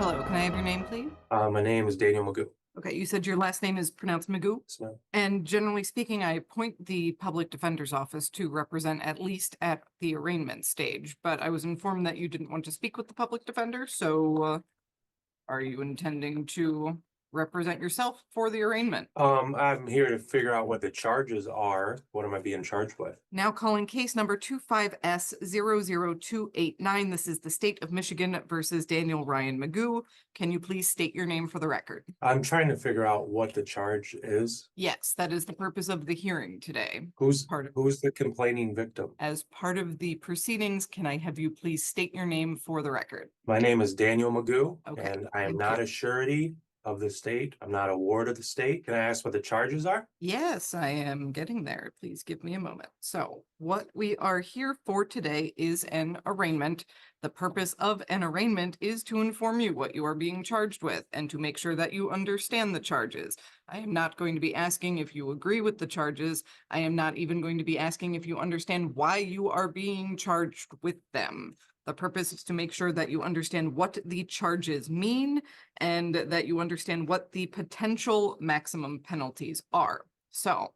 Hello, can I have your name, please? My name is Daniel Magoo. Okay, you said your last name is pronounced Magoo? Yes, ma'am. And generally speaking, I appoint the public defender's office to represent at least at the arraignment stage, but I was informed that you didn't want to speak with the public defender, so are you intending to represent yourself for the arraignment? I'm here to figure out what the charges are. What am I being charged with? Now calling case number 25S00289. This is the state of Michigan versus Daniel Ryan Magoo. Can you please state your name for the record? I'm trying to figure out what the charge is. Yes, that is the purpose of the hearing today. Who's Part of the complaining victim? As part of the proceedings, can I have you please state your name for the record? My name is Daniel Magoo, Okay, and I am thank not you. a surety of the state. I'm not a ward of the state. Can I ask what the charges are? Yes, I am getting there. Please give me a moment. So what we are here for today is an arraignment. The purpose of an arraignment is to inform you what you are being charged with and to make sure that you understand the charges. I am not going to be asking if you agree with the charges. I am not even going to be asking if you understand why you are being charged with them. The purpose is to make sure that you understand what the charges mean and that you understand what the potential maximum penalties are. So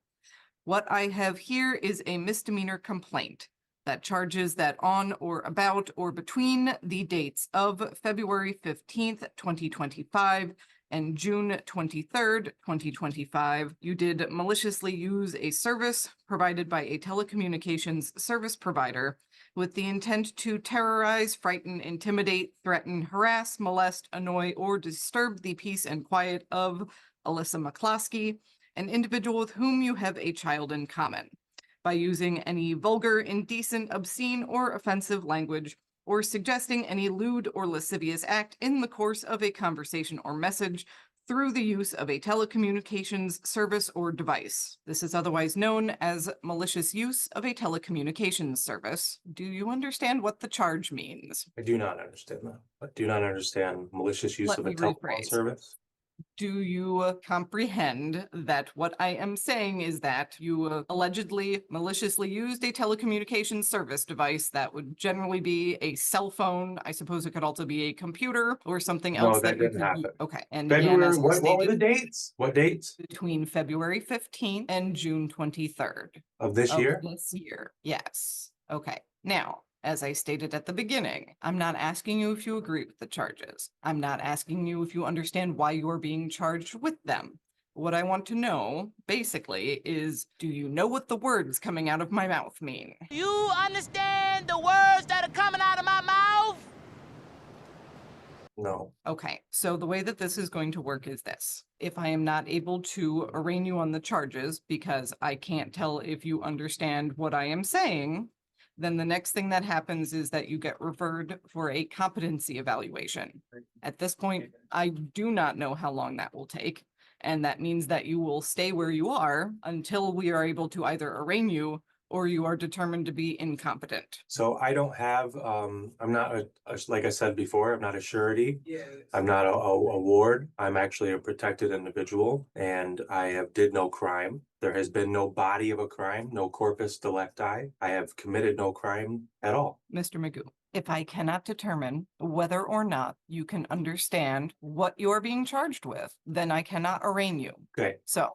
what I have here is a misdemeanor complaint that charges that on or about or between the dates of February 15th, 2025 and June 23rd, 2025, you did maliciously use a service provided by a telecommunications service provider with the intent to terrorize, frighten, intimidate, threaten, harass, molest, annoy, or disturb the peace and quiet of Alyssa McCloskey, an individual with whom you have a child in common, by using any vulgar, indecent, obscene, or offensive language, or suggesting any lewd or lascivious act in the course of a conversation or message through the use of a telecommunications service or device. This is otherwise known as malicious use of a telecommunications service. Do you understand what the charge means? I do not understand that. I do not understand malicious use Let of a me telephone rephrase. service. Do you comprehend that what I am saying is that you allegedly maliciously used a telecommunications service device that would generally be a cell phone? I suppose it could also be a computer or something No, else that that you didn't could happen. Okay, and again, February, as I what were the stated, dates? What dates between February 15th and June 23rd of this of year? this year. Yes. Okay. Now, as I stated at the beginning, I'm not asking you if you agree with the charges. I'm not asking you if you understand why you are being charged with them. What I want to know, basically, is do you know what the words coming out of my mouth mean? Do you understand the words that are coming out of my mouth? No. Okay, so the way that this is going to work is this. If I am not able to arraign you on the charges because I can't tell if you understand what I am saying, then the next thing that happens is that you get referred for a competency evaluation. At this point, I do not know how long that will take, and that means that you will stay where you are until we are able to either arraign you or you are determined to be incompetent. So I don't have, I'm not like I said before, I'm not a surety. I'm not a ward. I'm actually a protected individual, and did no crime. There has been no body of a crime, no corpus delicti. I have committed no crime at all. Mr. Magoo, if I cannot determine whether or not you can understand what you're being charged with, then I cannot arraign you. Okay, So,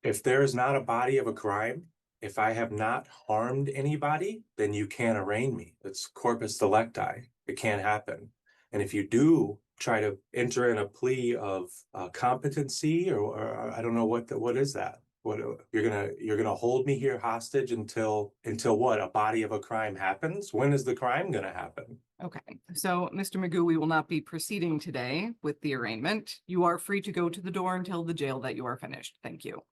if there is not a body of a crime, if I have not harmed anybody, then you can't arraign me. It's corpus delicti. It can't happen. And if you do try to enter in a plea of competency, or I don't know what is that? What you're gonna hold me here hostage until what? A body of a crime happens? When is the crime gonna happen? okay. So, Mr. Magoo, we will not be proceeding today with the arraignment. You are free to go to the door and tell the jail that you are finished. Thank you.